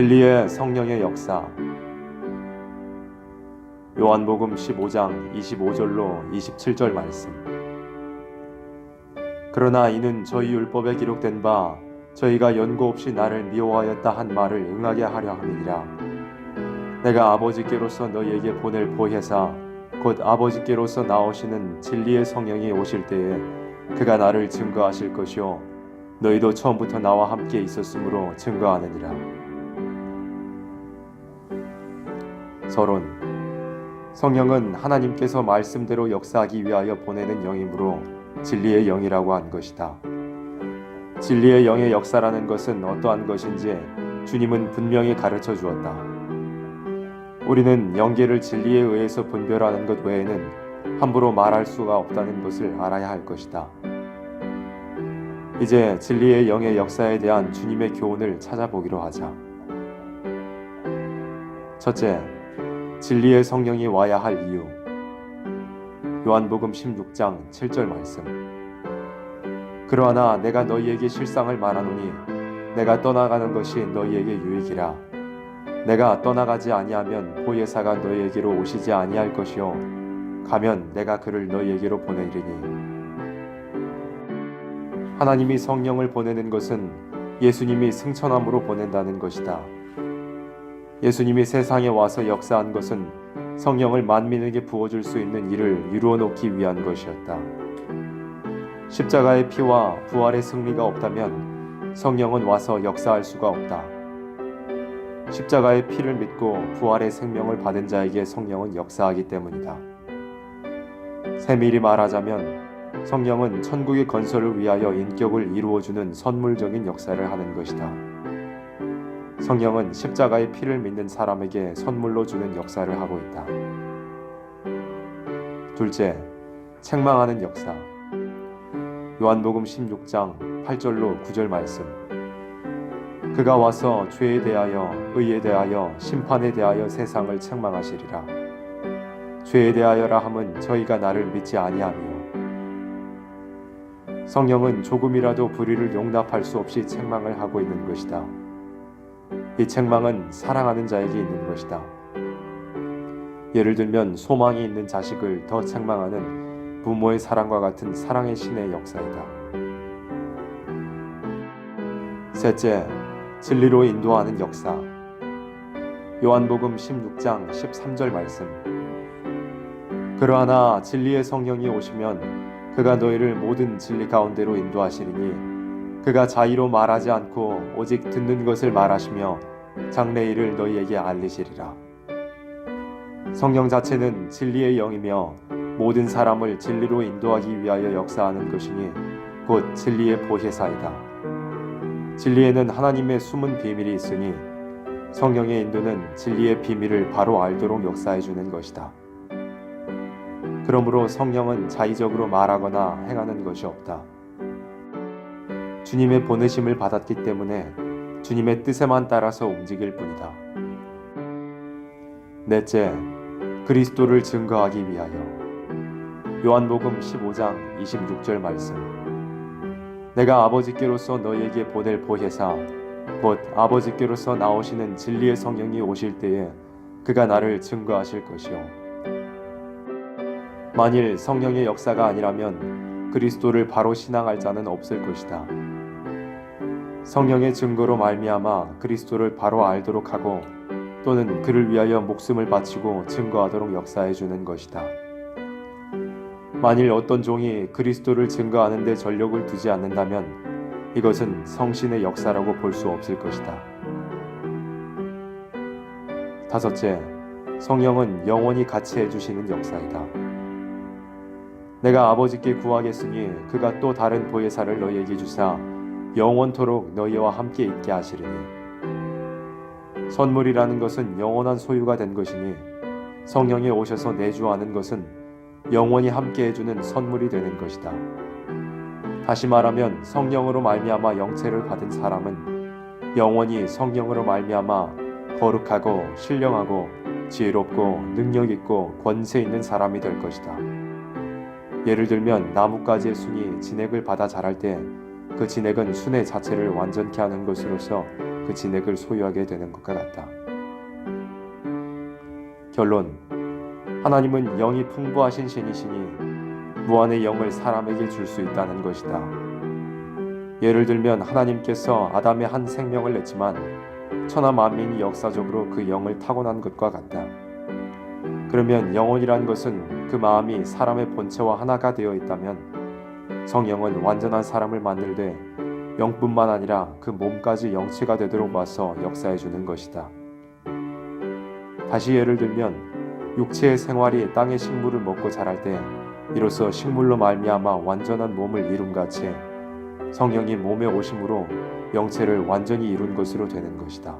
진리의 성령의 역사. 요한복음 15장 25절로 27절 말씀. 그러나 이는 저희 율법에 기록된 바 저희가 연고 없이 나를 미워하였다 한 말을 응하게 하려 함이니라. 내가 아버지께로서 너희에게 보낼 보혜사 곧 아버지께로서 나오시는 진리의 성령이 오실 때에 그가 나를 증거하실 것이요 너희도 처음부터 나와 함께 있었으므로 증거하느니라. 서론. 성령은 하나님께서 말씀대로 역사하기 위하여 보내는 영이므로 진리의 영이라고 한 것이다. 진리의 영의 역사라는 것은 어떠한 것인지 주님은 분명히 가르쳐 주었다. 우리는 영계를 진리에 의해서 분별하는 것 외에는 함부로 말할 수가 없다는 것을 알아야 할 것이다. 이제 진리의 영의 역사에 대한 주님의 교훈을 찾아보기로 하자. 첫째, 진리의 성령이 와야 할 이유. 요한복음 16장 7절 말씀. 그러나 내가 너희에게 실상을 말하노니 내가 떠나가는 것이 너희에게 유익이라. 내가 떠나가지 아니하면 보혜사가 너희에게로 오시지 아니할 것이요 가면 내가 그를 너희에게로 보내리니. 하나님이 성령을 보내는 것은 예수님이 승천함으로 보낸다는 것이다. 예수님이 세상에 와서 역사한 것은 성령을 만민에게 부어줄 수 있는 일을 이루어 놓기 위한 것이었다. 십자가의 피와 부활의 승리가 없다면 성령은 와서 역사할 수가 없다. 십자가의 피를 믿고 부활의 생명을 받은 자에게 성령은 역사하기 때문이다. 세밀히 말하자면 성령은 천국의 건설을 위하여 인격을 이루어주는 선물적인 역사를 하는 것이다. 성령은 십자가의 피를 믿는 사람에게 선물로 주는 역사를 하고 있다. 둘째, 책망하는 역사. 요한복음 16장 8절로 9절 말씀. 그가 와서 죄에 대하여 의에 대하여 심판에 대하여 세상을 책망하시리라. 죄에 대하여라 함은 저희가 나를 믿지 아니하며. 성령은 조금이라도 불의를 용납할 수 없이 책망을 하고 있는 것이다. 이 책망은 사랑하는 자에게 있는 것이다. 예를 들면 소망이 있는 자식을 더 책망하는 부모의 사랑과 같은 사랑의 신의 역사이다. 셋째, 진리로 인도하는 역사. 요한복음 16장 13절 말씀. 그러나 진리의 성령이 오시면 그가 너희를 모든 진리 가운데로 인도하시리니 그가 자의로 말하지 않고 오직 듣는 것을 말하시며 장래일을 너희에게 알리시리라. 성령 자체는 진리의 영이며 모든 사람을 진리로 인도하기 위하여 역사하는 것이니 곧 진리의 보혜사이다. 진리에는 하나님의 숨은 비밀이 있으니 성령의 인도는 진리의 비밀을 바로 알도록 역사해 주는 것이다. 그러므로 성령은 자의적으로 말하거나 행하는 것이 없다. 주님의 보내심을 받았기 때문에 주님의 뜻에만 따라서 움직일 뿐이다. 넷째, 그리스도를 증거하기 위하여. 요한복음 15장 26절 말씀. 내가 아버지께로서 너희에게 보낼 보혜사 곧 아버지께로서 나오시는 진리의 성령이 오실 때에 그가 나를 증거하실 것이요. 만일 성령의 역사가 아니라면 그리스도를 바로 신앙할 자는 없을 것이다. 성령의 증거로 말미암아 그리스도를 바로 알도록 하고 또는 그를 위하여 목숨을 바치고 증거하도록 역사해 주는 것이다. 만일 어떤 종이 그리스도를 증거하는 데 전력을 두지 않는다면 이것은 성신의 역사라고 볼 수 없을 것이다. 다섯째, 성령은 영원히 같이 해주시는 역사이다. 내가 아버지께 구하겠으니 그가 또 다른 보혜사를 너희에게 주사 영원토록 너희와 함께 있게 하시리니. 선물이라는 것은 영원한 소유가 된 것이니 성령이 오셔서 내주하는 것은 영원히 함께 해주는 선물이 되는 것이다. 다시 말하면 성령으로 말미암아 영체를 받은 사람은 영원히 성령으로 말미암아 거룩하고 신령하고 지혜롭고 능력있고 권세 있는 사람이 될 것이다. 예를 들면 나뭇가지의 순이 진액을 받아 자랄 때 그 진액은 순의 자체를 완전케 하는 것으로서 그 진액을 소유하게 되는 것과 같다. 결론: 하나님은 영이 풍부하신 신이시니 무한의 영을 사람에게 줄 수 있다는 것이다. 예를 들면 하나님께서 아담의 한 생명을 냈지만 천하 만민이 역사적으로 그 영을 타고난 것과 같다. 그러면 영혼이란 것은 그 마음이 사람의 본체와 하나가 되어 있다면 성령은 완전한 사람을 만들되 영뿐만 아니라 그 몸까지 영체가 되도록 와서 역사해 주는 것이다. 다시 예를 들면 육체의 생활이 땅의 식물을 먹고 자랄 때 이로써 식물로 말미암아 완전한 몸을 이룸같이 성령이 몸에 오심으로 영체를 완전히 이룬 것으로 되는 것이다.